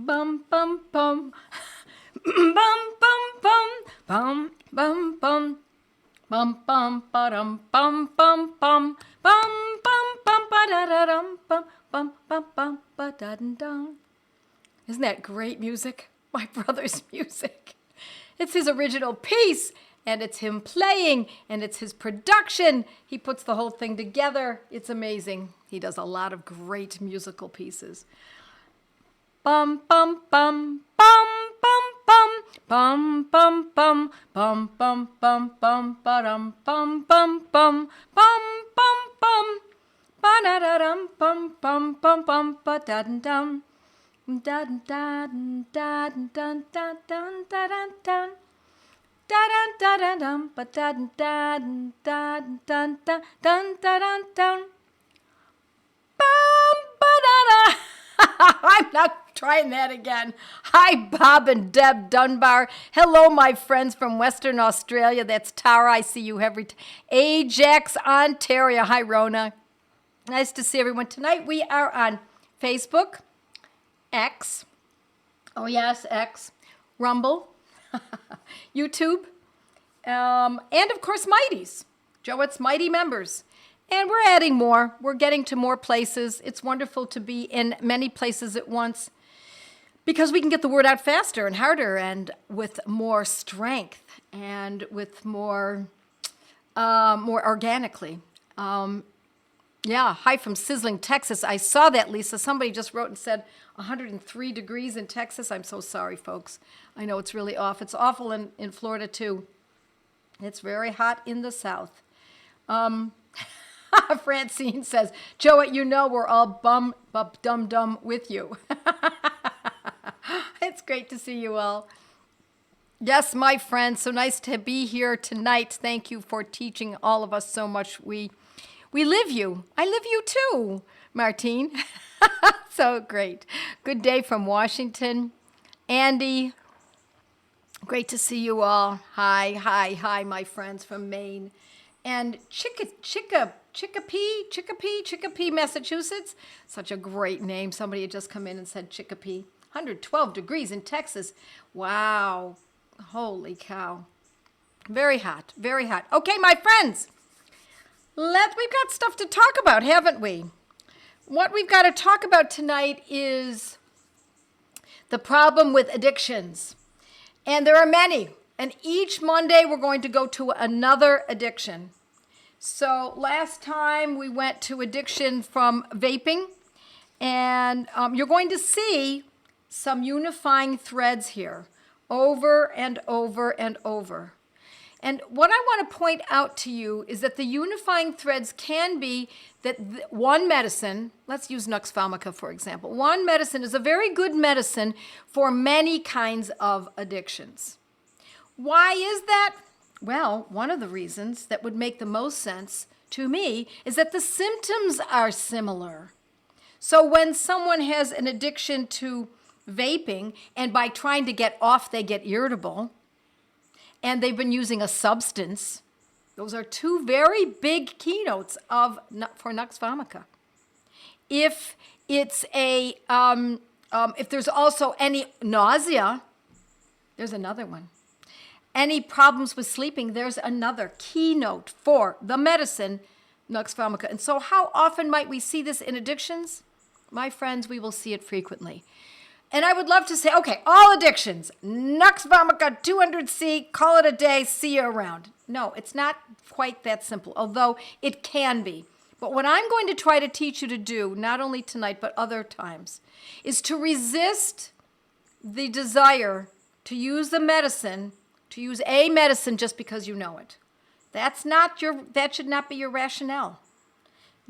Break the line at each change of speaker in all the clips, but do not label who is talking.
bum bum bum bum bum bum bum bum bum bum ba-dum bum bum bum bum bum bum ba-da-da-dum bum bum bum bum ba-da-dum. Isn't that great music? My brother's music. It's his original piece, and it's him playing, and it's his production. He puts the whole thing together. It's amazing. He does a lot of great musical pieces. Bum bum bum bum bum bum bum bum bum bum bum bum ba-dum bum bum bum bum bum bum ba-da-da-dum bum bum bum bum ba-da-dum dun dun dun dun dun dun dun dun dun dun dun but dun dun dun dun dun dun dun dun bum ba-da-da. I'm not trying that again. Hi, Bob and Deb Dunbar. Hello, my friends from Western Australia. That's Tara. I see you every Ajax, Ontario. Hi, Rona. Nice to see everyone. Tonight we are on Facebook, X, oh yes, X, Rumble, YouTube, and of course Mighties, Joette's Mighty members. And we're adding more. We're getting to more places. It's wonderful to be in many places at once because we can get the word out faster and harder and with more strength and with more organically. Yeah, hi from sizzling Texas. I saw that, Lisa. Somebody just wrote and said 103 degrees in Texas. I'm so sorry, folks. I know it's really off. It's awful in Florida, too. It's very hot in the south. Francine says, Joette, you know we're all dumb with you. It's great to see you all. Yes, my friends, so nice to be here tonight. Thank you for teaching all of us so much. We live you. I live you too, Martine. So great. Good day from Washington. Andy, great to see you all. Hi, my friends from Maine. And Chicopee, Massachusetts. Such a great name. Somebody had just come in and said Chicopee. 112 degrees in Texas. Wow. Holy cow. Very hot, very hot. Okay, my friends. We've got stuff to talk about, haven't we? What we've got to talk about tonight is the problem with addictions. And there are many. And each Monday we're going to go to another addiction. So last time we went to addiction from vaping. And you're going to see some unifying threads here over and over and over. And what I want to point out to you is that the unifying threads can be that one medicine, let's use Nux Vomica for example, one medicine is a very good medicine for many kinds of addictions. Why is that? Well, one of the reasons that would make the most sense to me is that the symptoms are similar. So when someone has an addiction to vaping and by trying to get off they get irritable, and they've been using a substance, those are two very big keynotes for Nux Vomica. If it's if there's also any nausea, there's another one. Any problems with sleeping, there's another keynote for the medicine, Nux Vomica. And so how often might we see this in addictions? My friends, we will see it frequently. And I would love to say, okay, all addictions, Nux Vomica, 200C, call it a day, see you around. No, it's not quite that simple, although it can be. But what I'm going to try to teach you to do, not only tonight, but other times, is to resist the desire to use the medicine, to use a medicine just because you know it. That should not be your rationale.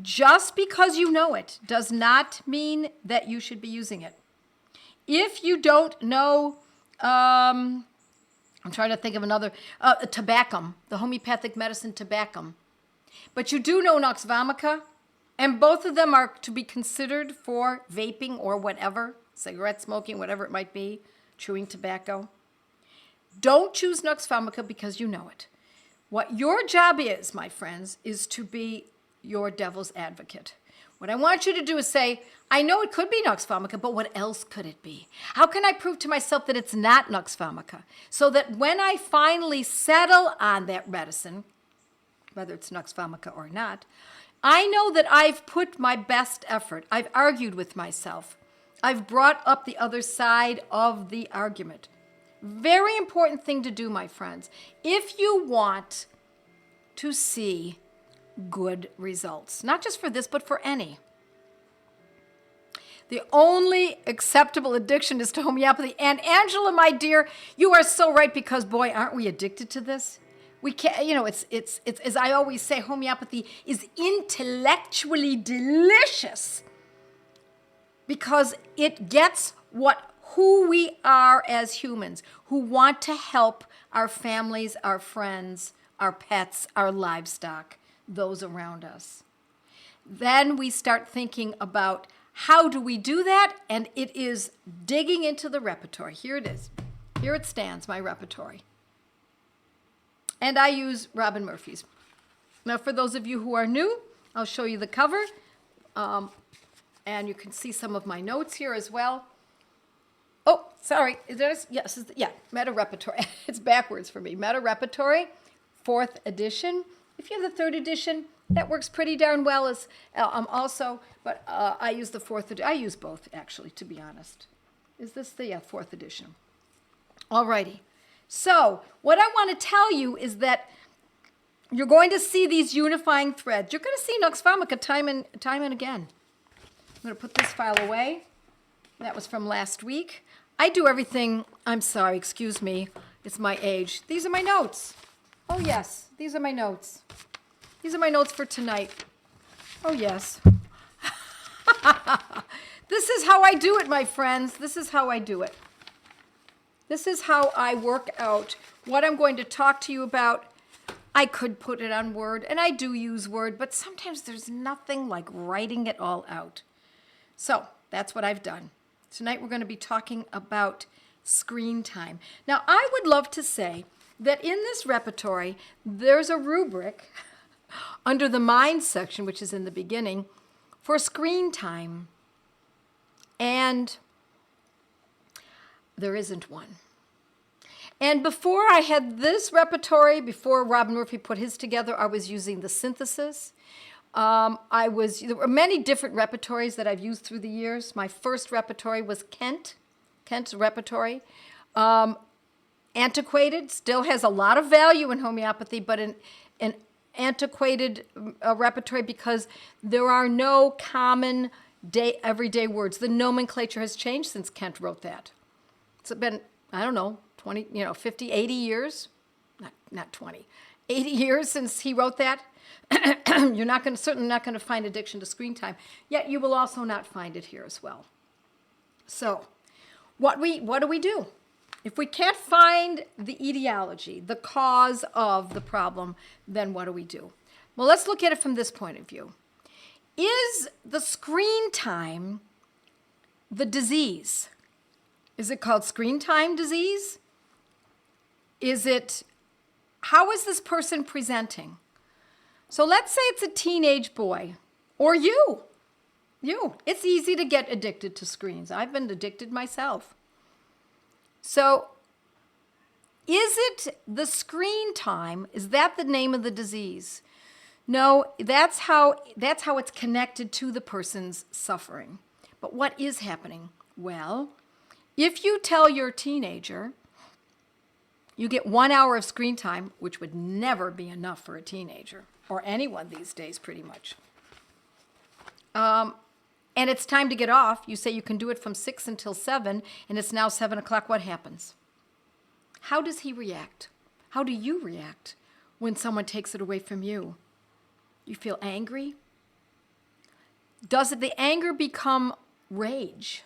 Just because you know it does not mean that you should be using it. If you don't know, I'm trying to think of another, tobacco, the homeopathic medicine tobacco. But you do know Nux Vomica, and both of them are to be considered for vaping or whatever, cigarette smoking, whatever it might be, chewing tobacco. Don't choose Nux Vomica because you know it. What your job is, my friends, is to be your devil's advocate. What I want you to do is say, I know it could be nux vomica, but what else could it be? How can I prove to myself that it's not nux vomica? So that when I finally settle on that medicine, whether it's nux vomica or not, I know that I've put my best effort. I've argued with myself. I've brought up the other side of the argument. Very important thing to do, my friends. If you want to see good results, not just for this, but for any. The only acceptable addiction is to homeopathy. And Angela, my dear, you are so right, because boy, aren't we addicted to this? We can't, it's as I always say, homeopathy is intellectually delicious because it gets who we are as humans, who want to help our families, our friends, our pets, our livestock, those around us. Then we start thinking about how do we do that? And it is digging into the repertory. Here it is. Here it stands, my repertory. And I use Robin Murphy's. Now, for those of you who are new, I'll show you the cover. And you can see some of my notes here as well. Oh, sorry. Yes, Meta Repertory. It's backwards for me. Meta Repertory, 4th edition. If you have the 3rd edition, that works pretty darn well as also, but I use the 4th edition. I use both, actually, to be honest. Is this the 4th edition? Alrighty. So what I want to tell you is that you're going to see these unifying threads. You're going to see nux vomica time and again. I'm going to put this file away. That was from last week. I do everything. I'm sorry, excuse me. It's my age. These are my notes. Oh, yes. These are my notes. These are my notes for tonight. Oh, yes. This is how I do it, my friends. This is how I do it. This is how I work out what I'm going to talk to you about. I could put it on Word, and I do use Word, but sometimes there's nothing like writing it all out. So that's what I've done. Tonight we're going to be talking about screen time. Now, I would love to say that in this repertory, there's a rubric under the mind section, which is in the beginning, for screen time. And there isn't one. And before I had this repertory, before Robin Murphy put his together, I was using the synthesis. There were many different repertories that I've used through the years. My first repertory was Kent's repertory. Antiquated, still has a lot of value in homeopathy, but an antiquated repertory because there are no common everyday words. The nomenclature has changed since Kent wrote that. It's been, I don't know, 20, 50, 80 years, not 20, 80 years since he wrote that. You're certainly not going to find addiction to screen time, yet you will also not find it here as well. So what do we do? If we can't find the etiology, the cause of the problem, then what do we do? Well, let's look at it from this point of view. Is the screen time the disease? Is it called screen time disease? How is this person presenting? So let's say it's a teenage boy, or you. It's easy to get addicted to screens. I've been addicted myself. So is it the screen time? Is that the name of the disease? No, that's how it's connected to the person's suffering. But what is happening? Well, if you tell your teenager you get 1 hour of screen time, which would never be enough for a teenager, or anyone these days pretty much, and it's time to get off, you say you can do it from 6 until 7, and it's now 7 o'clock, what happens? How does he react? How do you react when someone takes it away from you? You feel angry? Does the anger become rage?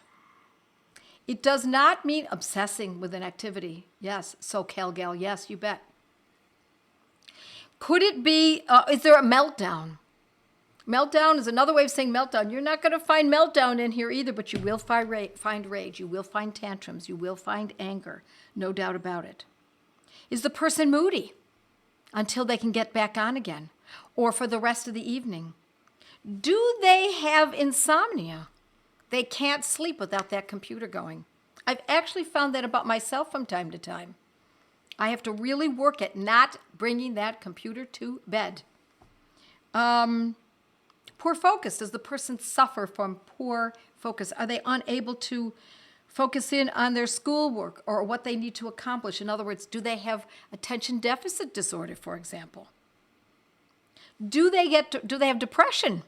It does not mean obsessing with an activity. Yes, SoCal gal, yes, you bet. Could it be, is there a meltdown? Meltdown is another way of saying meltdown. You're not going to find meltdown in here either, but you will find rage. You will find tantrums. You will find anger. No doubt about it. Is the person moody until they can get back on again, or for the rest of the evening? Do they have insomnia? They can't sleep without that computer going. I've actually found that about myself from time to time. I have to really work at not bringing that computer to bed. Poor focus. Does the person suffer from poor focus? Are they unable to focus in on their schoolwork or what they need to accomplish? In other words, do they have attention deficit disorder, for example? Do they have depression?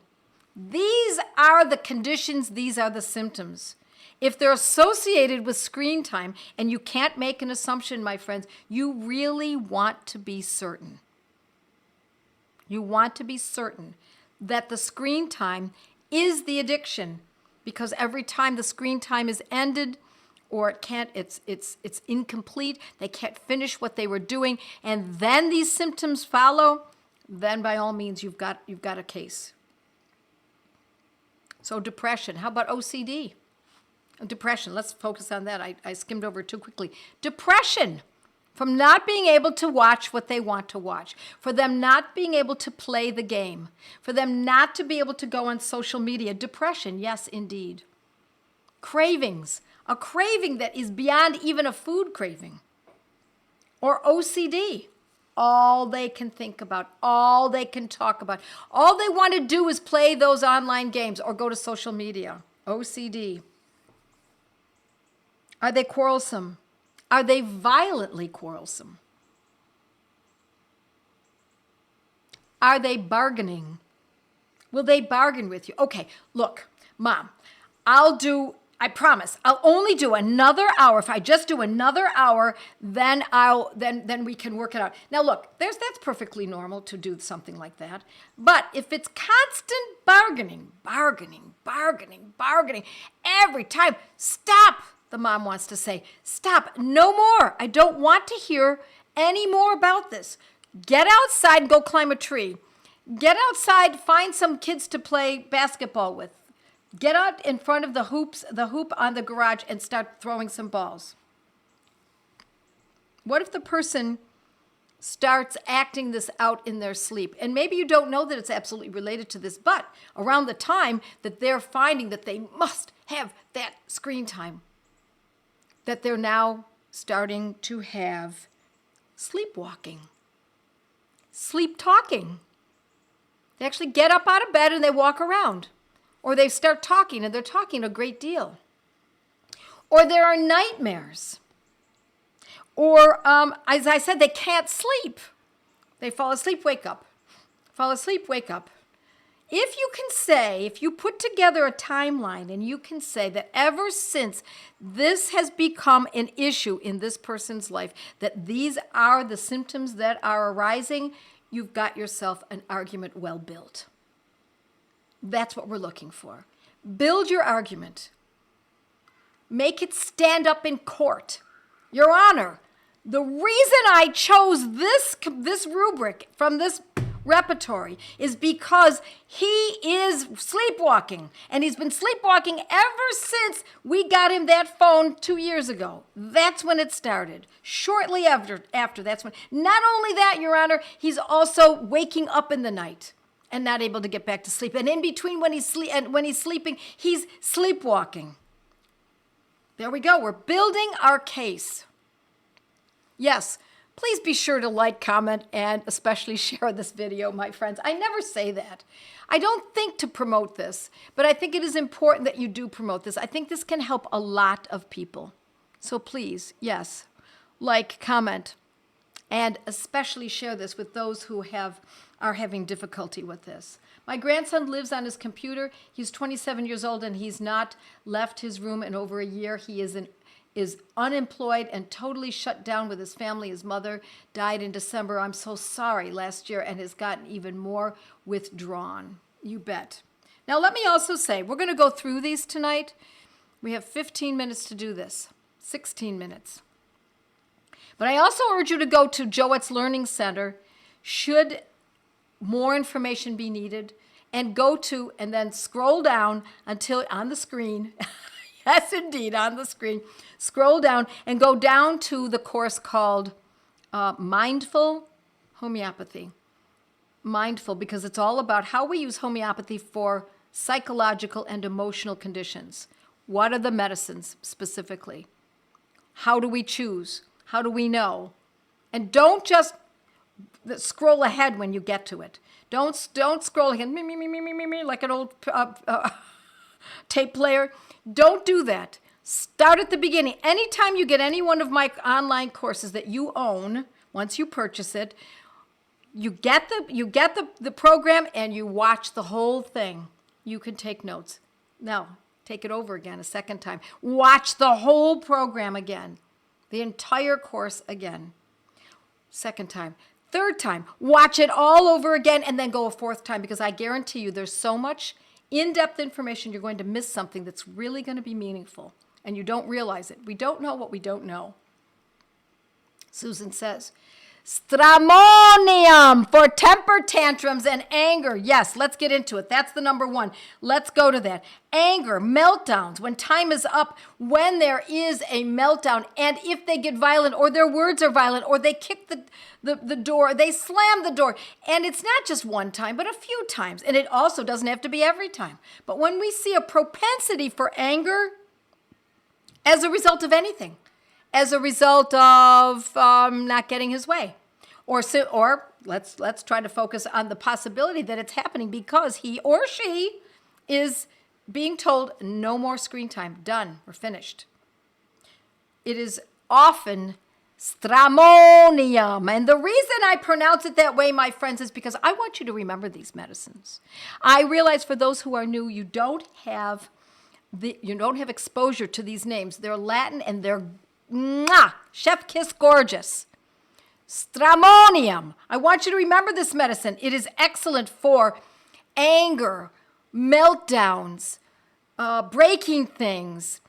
These are the conditions, these are the symptoms. If they're associated with screen time, and you can't make an assumption, my friends, you really want to be certain. You want to be certain that the screen time is the addiction, because every time the screen time is ended, or it's incomplete, they can't finish what they were doing, and then these symptoms follow, then by all means you've got a case. So depression. How about OCD? Depression. Let's focus on that. I skimmed over it too quickly. Depression from not being able to watch what they want to watch, for them not being able to play the game, for them not to be able to go on social media. Depression, yes, indeed. Cravings. A craving that is beyond even a food craving. Or OCD. All they can think about, all they can talk about, all they want to do is play those online games or go to social media. OCD. Are they quarrelsome? Are they violently quarrelsome? Are they bargaining? Will they bargain with you? Okay, look, Mom, I promise, I'll only do another hour. If I just do another hour, then we can work it out. Now look, that's perfectly normal to do something like that. But if it's constant bargaining, every time, stop, the mom wants to say, stop, no more. I don't want to hear any more about this. Get outside and go climb a tree. Get outside, find some kids to play basketball with. Get out in front of the hoop on the garage and start throwing some balls. What if the person starts acting this out in their sleep? And maybe you don't know that it's absolutely related to this, but around the time that they're finding that they must have that screen time, that they're now starting to have sleepwalking, sleep talking. They actually get up out of bed and they walk around. Or they start talking, and they're talking a great deal. Or there are nightmares. Or, as I said, they can't sleep. They fall asleep, wake up. Fall asleep, wake up. If you put together a timeline and you can say that ever since this has become an issue in this person's life, that these are the symptoms that are arising, you've got yourself an argument well built. That's what we're looking for. Build your argument. Make it stand up in court. Your Honor, the reason I chose this rubric from this repertory is because he is sleepwalking. And he's been sleepwalking ever since we got him that phone 2 years ago. That's when it started. Shortly after that's when. Not only that, Your Honor, he's also waking up in the night and not able to get back to sleep. And in between when he's sleeping, he's sleepwalking. There we go. We're building our case. Yes, please be sure to like, comment, and especially share this video, my friends. I never say that. I don't think to promote this, but I think it is important that you do promote this. I think this can help a lot of people. So please, yes, like, comment, and especially share this with those who are having difficulty with this. My grandson lives on his computer. He's 27 years old and he's not left his room in over a year. He is unemployed and totally shut down with his family. His mother died in December, I'm so sorry, last year, and has gotten even more withdrawn. You bet. Now let me also say, we're going to go through these tonight. We have 15 minutes to do this, 16 minutes. But I also urge you to go to Joette's Learning Center should more information be needed, and and then scroll down until on the screen, yes indeed, on the screen, scroll down and go down to the course called Mindful Homeopathy. mindful because it's all about how we use homeopathy for psychological and emotional conditions. What are the medicines specifically? How do we choose? How do we know? And don't just scroll ahead when you get to it. Don't scroll ahead me, like an old tape player. Don't do that. Start at the beginning. Anytime you get any one of my online courses that you own, once you purchase it, you get the program and you watch the whole thing. You can take notes. Now, take it over again a second time. Watch the whole program again. The entire course again. Second time. Third time. Watch it all over again and then go a fourth time because I guarantee you there's so much in-depth information you're going to miss something that's really going to be meaningful. And you don't realize it. We don't know what we don't know. Susan says, stramonium for temper tantrums and anger. Yes, let's get into it. That's the number one. Let's go to that. Anger, meltdowns, when time is up, when there is a meltdown, and if they get violent or their words are violent or they kick the door, they slam the door. And it's not just one time, but a few times. And it also doesn't have to be every time. But when we see a propensity for anger as a result of anything, as a result of not getting his way. Or let's try to focus on the possibility that it's happening because he or she is being told no more screen time. Done. We're finished. It is often stramonium. And the reason I pronounce it that way, my friends, is because I want you to remember these medicines. I realize for those who are new, you don't have exposure to these names. They're Latin and they're chef kiss gorgeous. Stramonium. I want you to remember this medicine. It is excellent for anger, meltdowns, breaking things.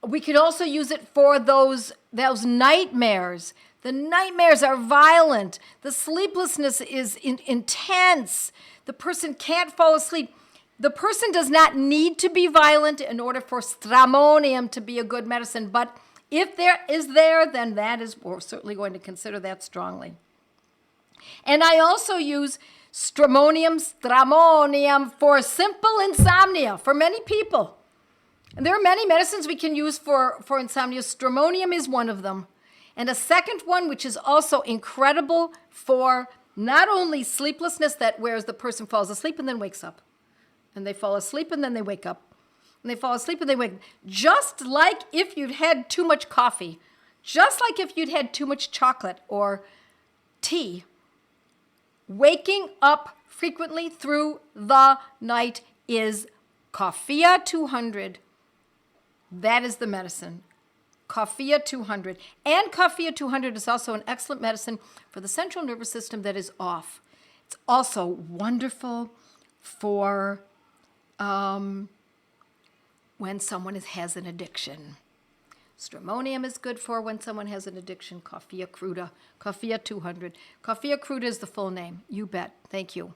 We can also use it for those nightmares. The nightmares are violent. The sleeplessness is intense. The person can't fall asleep. The person does not need to be violent in order for stramonium to be a good medicine, but if there is there, then we're certainly going to consider that strongly. And I also use stramonium for simple insomnia for many people. And there are many medicines we can use for insomnia. Stramonium is one of them. And a second one, which is also incredible for not only sleeplessness, that whereas the person falls asleep and then wakes up. And they fall asleep and then they wake up. And they fall asleep and they wake up. Just like if you'd had too much coffee. Just like if you'd had too much chocolate or tea. Waking up frequently through the night is Coffea 200. That is the medicine. Coffea 200. And Coffea 200 is also an excellent medicine for the central nervous system that is off. It's also wonderful for when someone has an addiction. Stramonium is good for when someone has an addiction. Coffea cruda, Coffea 200. Coffea cruda is the full name. You bet. Thank you.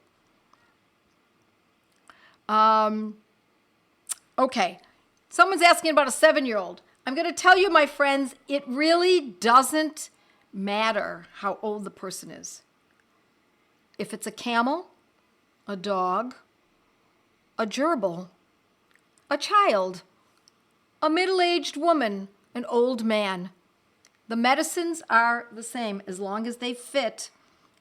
Okay. Someone's asking about a 7-year-old. I'm going to tell you, my friends, it really doesn't matter how old the person is. If it's a camel, a dog, a gerbil, a child, a middle-aged woman, an old man. The medicines are the same as long as they fit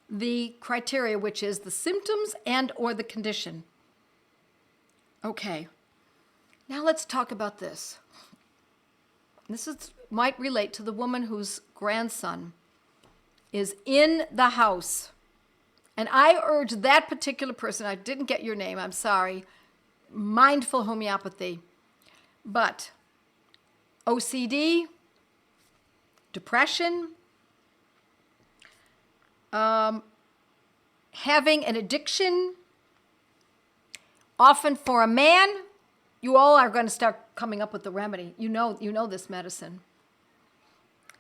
the criteria, which is the symptoms and or the condition. Okay, now let's talk about this. Might relate to the woman whose grandson is in the house. And I urge that particular person, I didn't get your name, I'm sorry, mindful homeopathy. But OCD, depression, having an addiction, often for a man, you all are going to start coming up with the remedy. You know this medicine.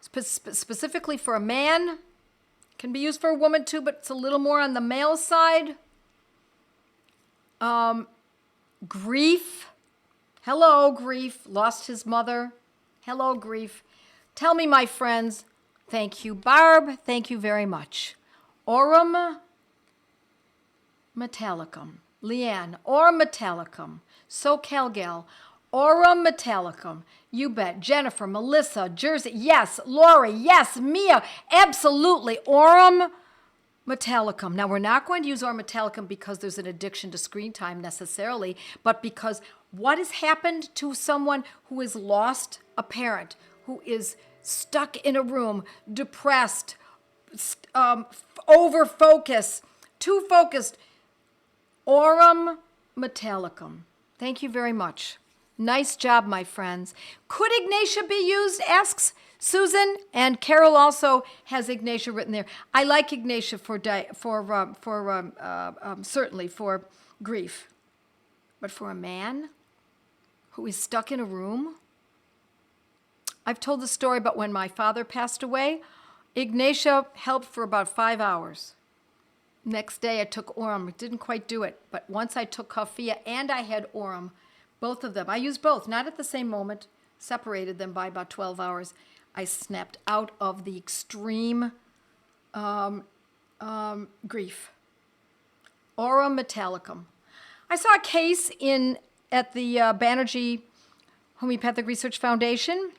Specifically for a man, can be used for a woman too, but it's a little more on the male side. Grief. Hello, grief. Lost his mother. Hello, grief. Tell me, my friends. Thank you, Barb. Thank you very much. Aurum metallicum. Leanne, aurum metallicum. SoCal gal, aurum metallicum. You bet. Jennifer, Melissa, Jersey. Yes. Lori. Yes. Mia. Absolutely. Aurum metallicum. Now, we're not going to use aurum metallicum because there's an addiction to screen time necessarily, but because what has happened to someone who has lost a parent, who is stuck in a room, depressed, over-focused, too focused. Aurum metallicum. Thank you very much. Nice job, my friends. Could Ignatia be used? Asks Susan. And Carol also has Ignatia written there. I like Ignatia certainly for grief. But for a man who is stuck in a room, I've told the story about when my father passed away. Ignatia helped for about 5 hours. Next day I took aurum. It didn't quite do it, but once I took coffea and I had aurum, both of them. I used both, not at the same moment, separated them by about 12 hours. I snapped out of the extreme grief. Aurum metallicum. I saw a case at the Banerjee Homeopathic Research Foundation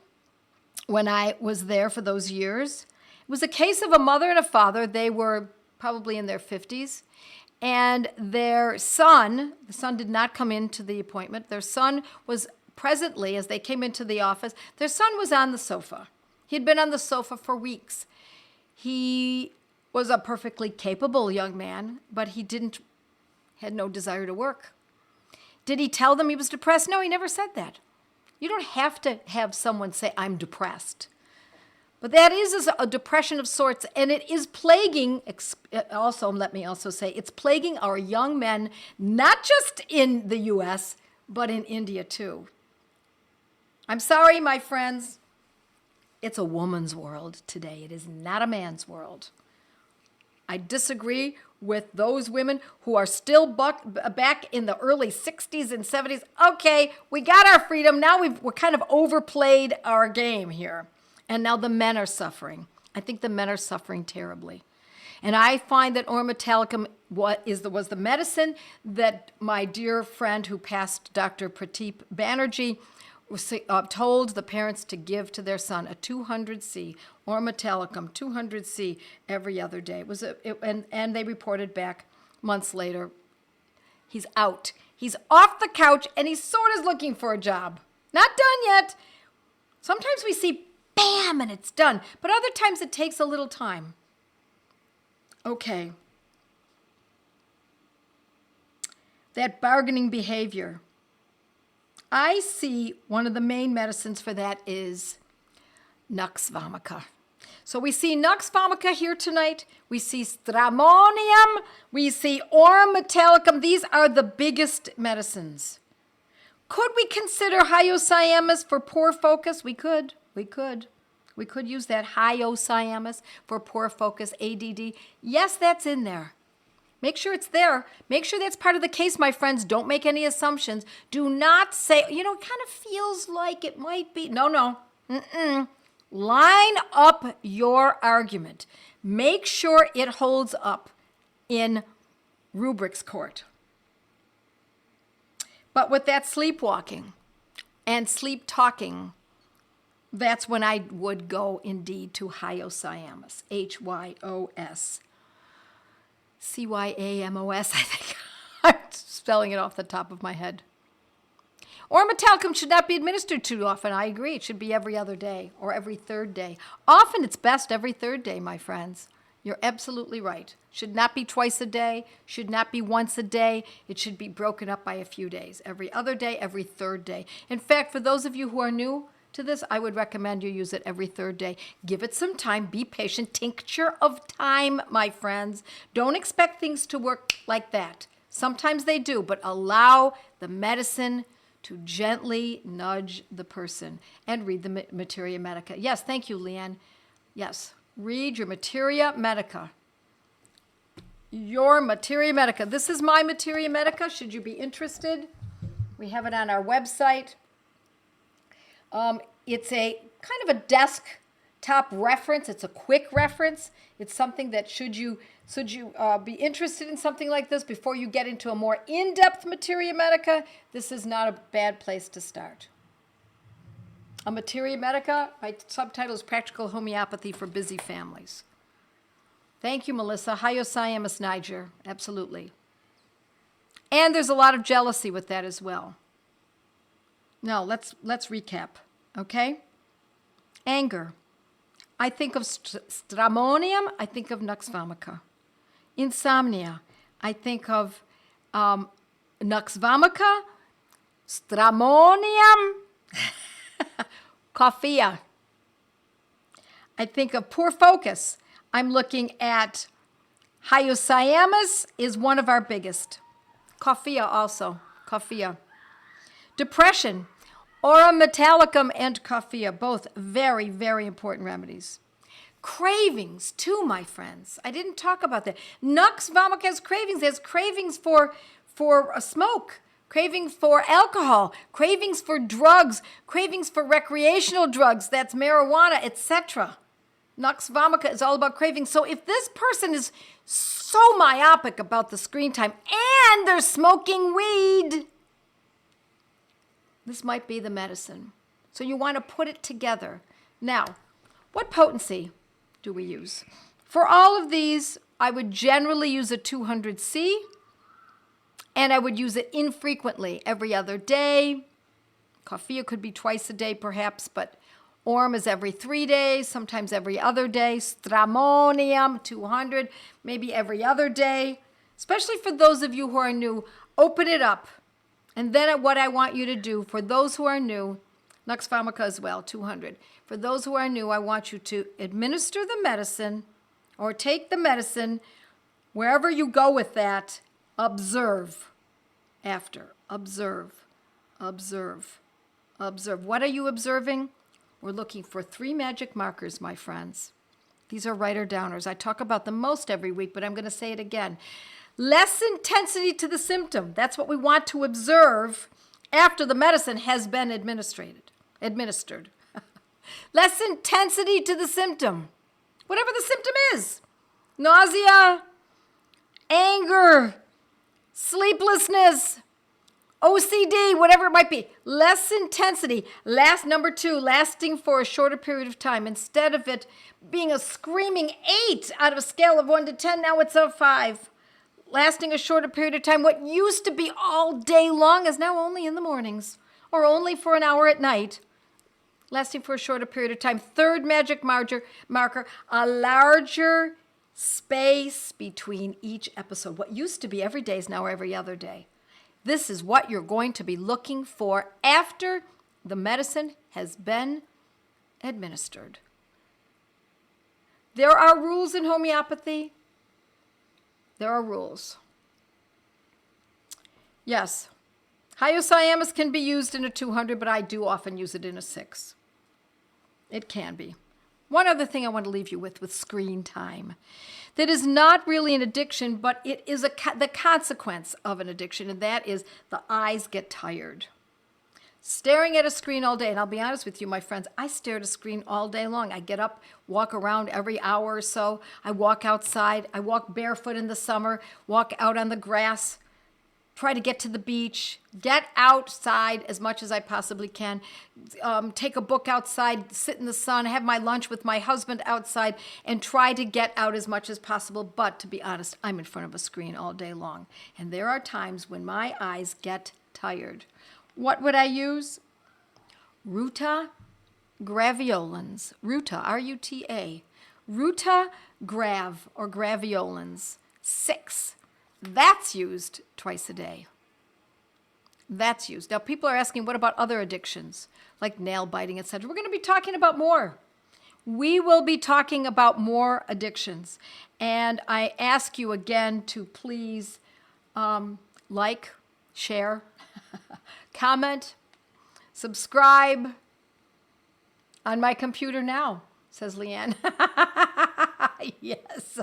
when I was there for those years. It was a case of a mother and a father. They were probably in their 50s. And their son, the son did not come into the appointment. Their son was presently, as they came into the office, their son was on the sofa. He had been on the sofa for weeks. He was a perfectly capable young man, but he had no desire to work. Did he tell them he was depressed? No, he never said that. You don't have to have someone say, I'm depressed. But that is a depression of sorts, and it is plaguing, also, let me also say, it's plaguing our young men, not just in the U.S., but in India too. I'm sorry, my friends. It's a woman's world today. It is not a man's world. I disagree with those women who are still back in the early 60s and 70s. Okay, we got our freedom. Now we're kind of overplayed our game here. And now the men are suffering. I think the men are suffering terribly. And I find that aurum metallicum was the medicine that my dear friend who passed, Dr. Pradeep Banerjee, told the parents to give to their son, a 200C, aurum metallicum, 200C every other day. And they reported back months later, he's out. He's off the couch, and he's sort of looking for a job. Not done yet. Sometimes we see bam, and it's done. But other times it takes a little time. Okay. That bargaining behavior. I see one of the main medicines for that is Nux vomica. So we see Nux vomica here tonight. We see stramonium. We see aurum metallicum. These are the biggest medicines. Could we consider hyoscyamus for poor focus? We could. We could use that hyoscyamus for poor focus, ADD. Yes, that's in there. Make sure it's there. Make sure that's part of the case, my friends. Don't make any assumptions. Do not say, it kind of feels like it might be. No. Line up your argument. Make sure it holds up in rubrics court. But with that sleepwalking and sleep talking, that's when I would go indeed to hyoscyamus, HYOS. CYAMOS, I think. I'm spelling it off the top of my head. Aurum metallicum should not be administered too often. I agree. It should be every other day or every third day. Often it's best every third day, my friends. You're absolutely right. Should not be twice a day. Should not be once a day. It should be broken up by a few days. Every other day, every third day. In fact, for those of you who are new to this, I would recommend you use it every third day. Give it some time. Be patient. Tincture of time, my friends. Don't expect things to work like that. Sometimes they do, but allow the medicine to gently nudge the person. And read the Materia Medica. Yes, thank you, Leanne. Yes, read your Materia Medica. Your Materia Medica. This is my Materia Medica. Should you be interested, we have it on our website. It's a kind of a desk top reference. It's a quick reference. It's something that should you be interested in something like this before you get into a more in-depth materia medica, this is not a bad place to start. A materia medica, my subtitle is Practical Homeopathy for Busy Families. Thank you, Melissa. Hyoscyamus niger, absolutely. And there's a lot of jealousy with that as well. Now, let's recap, okay? Anger. I think of stramonium, I think of nux vomica. Insomnia, I think of nux vomica, stramonium, coffea. I think of poor focus. I'm looking at hyoscyamus is one of our biggest. Coffea also, coffea. Depression, aurum metallicum and coffea, both very, very important remedies. Cravings, too, my friends. I didn't talk about that. Nux vomica has cravings. It has cravings for smoke, cravings for alcohol, cravings for drugs, cravings for recreational drugs, that's marijuana, etc. Nux vomica is all about cravings. So if this person is so myopic about the screen time and they're smoking weed, this might be the medicine. So you want to put it together. Now, what potency do we use? For all of these, I would generally use a 200C, and I would use it infrequently, every other day. Coffea could be twice a day perhaps, but aurum is every 3 days, sometimes every other day. Stramonium, 200, maybe every other day. Especially for those of you who are new, open it up. And then what I want you to do, for those who are new, nux vomica as well, 200. For those who are new, I want you to administer the medicine or take the medicine. Wherever you go with that, observe after. Observe, observe, observe. What are you observing? We're looking for 3 magic markers, my friends. These are writer-downers. I talk about them most every week, but I'm going to say it again. Less intensity to the symptom. That's what we want to observe after the medicine has been administered. Less intensity to the symptom. Whatever the symptom is. Nausea, anger, sleeplessness, OCD, whatever it might be. Less intensity. Number 2, lasting for a shorter period of time. Instead of it being a screaming 8 out of a scale of 1 to 10, now it's a 5. Lasting a shorter period of time. What used to be all day long is now only in the mornings or only for an hour at night. Lasting for a shorter period of time. 3rd magic marker, a larger space between each episode. What used to be every day is now every other day. This is what you're going to be looking for after the medicine has been administered. There are rules in homeopathy. There are rules. Yes, hyoscyamus can be used in a 200, but I do often use it in a 6. It can be. One other thing I want to leave you with screen time. That is not really an addiction, but it is the consequence of an addiction, and that is the eyes get tired. Staring at a screen all day, and I'll be honest with you, my friends, I stare at a screen all day long. I get up, walk around every hour or so. I walk outside. I walk barefoot in the summer, walk out on the grass, try to get to the beach, get outside as much as I possibly can, take a book outside, sit in the sun, have my lunch with my husband outside, and try to get out as much as possible. But to be honest, I'm in front of a screen all day long. And there are times when my eyes get tired. What would I use? Ruta graveolens. Ruta, R-U-T-A. Ruta grav or graveolens. 6. That's used twice a day. That's used. Now, people are asking, what about other addictions, like nail biting, etc.? We're going to be talking about more. We will be talking about more addictions. And I ask you again to please like, share, comment, subscribe on my computer now, says Leanne. Yes.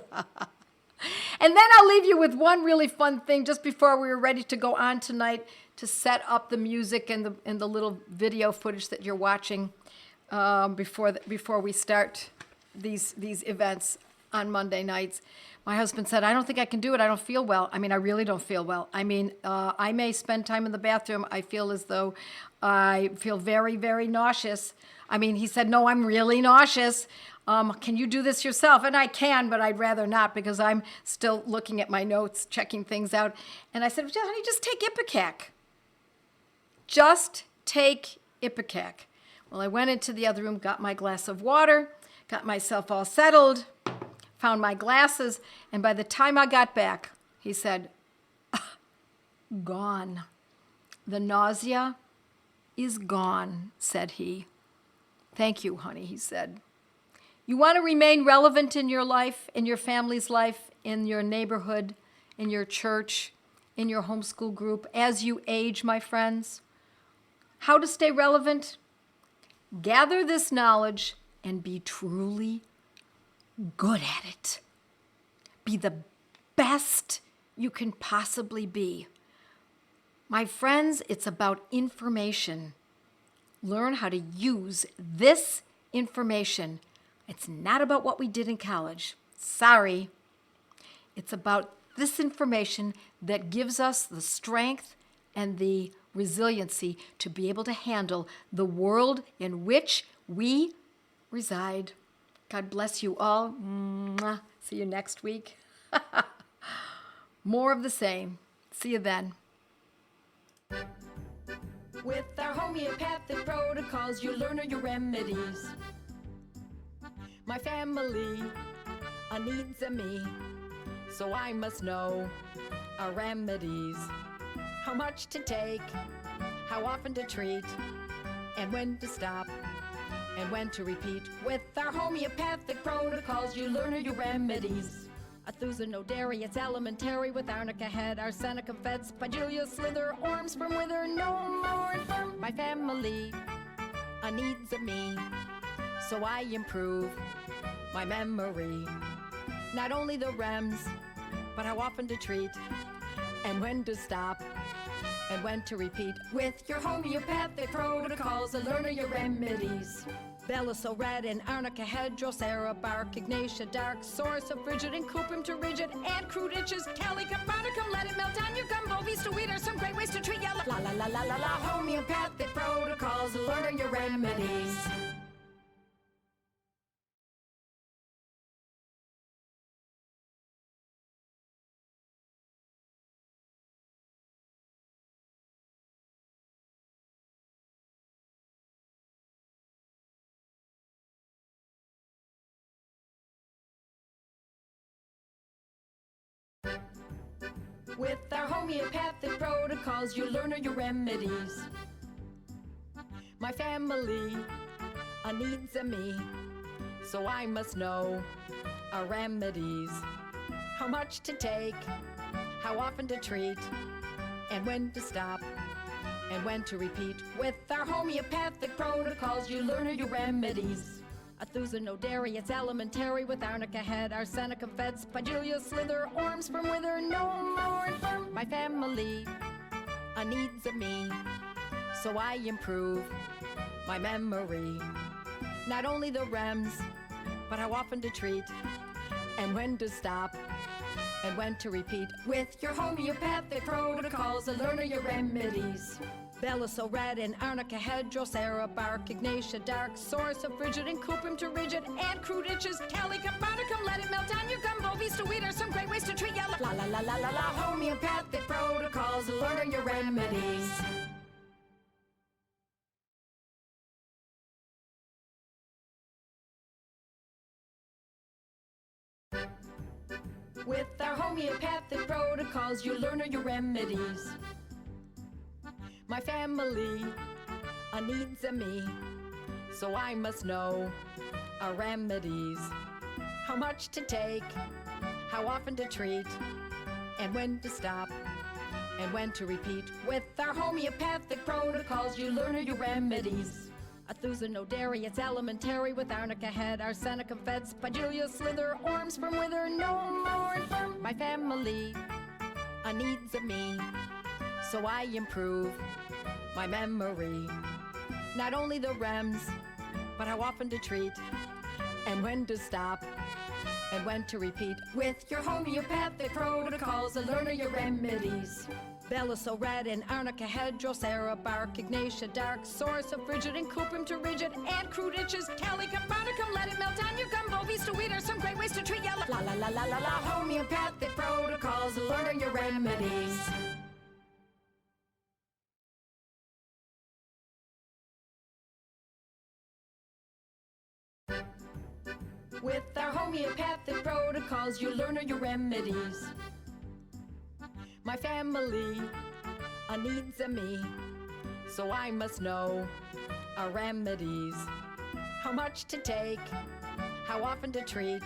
And then I'll leave you with one really fun thing just before we were ready to go on tonight to set up the music and the little video footage that you're watching. before we start these events on Monday nights. My husband said, I don't think I can do it. I don't feel well. I mean, I really don't feel well. I mean, I may spend time in the bathroom. I feel as though I feel very, very nauseous. I mean, he said, no, I'm really nauseous. Can you do this yourself? And I can, but I'd rather not because I'm still looking at my notes, checking things out. And I said, honey, just take Ipecac. Just take Ipecac. Well, I went into the other room, got my glass of water, got myself all settled, found my glasses, and by the time I got back, he said, gone. The nausea is gone, said he. Thank you, honey, he said. You want to remain relevant in your life, in your family's life, in your neighborhood, in your church, in your homeschool group, as you age, my friends? How to stay relevant? Gather this knowledge and be truly good at it. Be the best you can possibly be. My friends, it's about information. Learn how to use this information. It's not about what we did in college. Sorry. It's about this information that gives us the strength and the resiliency to be able to handle the world in which we reside. God bless you all. Mwah. See you next week. More of the same. See you then.
With our homeopathic protocols, you learn your remedies. My family needs me, so I must know our remedies. How much to take, how often to treat, and when to stop, and when to repeat. With our homeopathic protocols, you learn your remedies. Athusa, no dairy, it's elementary. With arnica head, arsenic, fed, spigelia, slither, orm, sperm, wither, no more infirm. My family needs me, so I improve my memory. Not only the REMs, but how often to treat, and when to stop, and when to repeat. With your homeopathic protocols, learn your remedies. Bella so red and arnica head, drosera, bark, ignatia, dark, source of frigid and cupim to rigid, and crude itches, calica, bonicum, let it melt on your gumbo, to weed are some great ways to treat ya. La la la la la la, homeopathic protocols, learn your remedies. With our homeopathic protocols, you learn your remedies. My family needs me, so I must know our remedies. How much to take, how often to treat, and when to stop, and when to repeat. With our homeopathic protocols, you learn your remedies. Athusa, no dairy, it's elementary. With arnica head, arsenic, fed, spigelia, slither, orm, sperm, wither, no more infirm. My family needs me, so I improve my memory. Not only the REMs, but how often to treat, and when to stop, and when to repeat. With your homeopathic protocols, learn your remedies. Bella so red and arnica head, drosera, bark, ignatia, dark, source of frigid and cupim to rigid, and crude itches, calica, bonicum, let it melt on your gumbo, to weed are some great ways to treat ya. La la la la la la, homeopathic protocols, learn your remedies. With our homeopathic protocols, you learn your remedies. My family needs me, so I must know our remedies. How much to take, how often to treat, and when to stop, and when to repeat. With our homeopathic protocols, you learn your remedies. Athusa, no dairy, it's elementary. With arnica head, arsenic, fed, spigelia, slither, orm, sperm, wither, no more infirm. My family needs me, so I improve my memory. Not only the REMs, but how often to treat, and when to stop, and when to repeat. With your homeopathic protocols, learn your remedies. Belisol red and arnica hydrocera bark, ignatia dark, source of frigid and cuprum to rigid, and crude itches, calicum, barnicum, let it melt on your gum, bovis to wheat are some great ways to treat ya. La la la la la la, homeopathic protocols, learn your remedies. With our homeopathic protocols, you learn your remedies. My family needs me, so I must know our remedies. How much to take, how often to treat,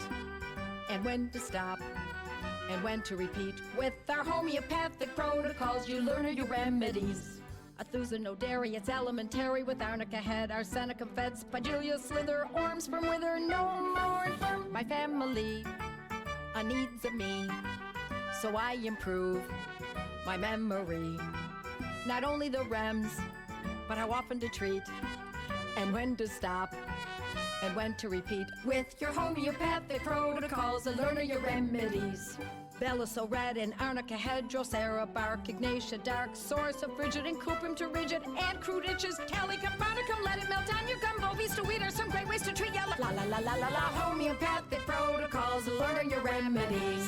and when to stop, and when to repeat. With our homeopathic protocols, you learn your remedies. Athusinodaria, elementary with arnica head, arsenicum fed, spigelia slither, orms from wither, no more infirm. My family needs me, so I improve my memory. Not only the rems, but how often to treat, and when to stop, and when to repeat. With your homeopathic protocols, learn your remedies. Belisol red and arnica hydrocera bark, ignatia dark, source of frigid and cuprum to rigid, and crude itches, calicum, barnicum, let it melt on your gum, bovis to wheat are some great ways to treat ya. La la la la la la, homeopathic protocols, learn your remedies.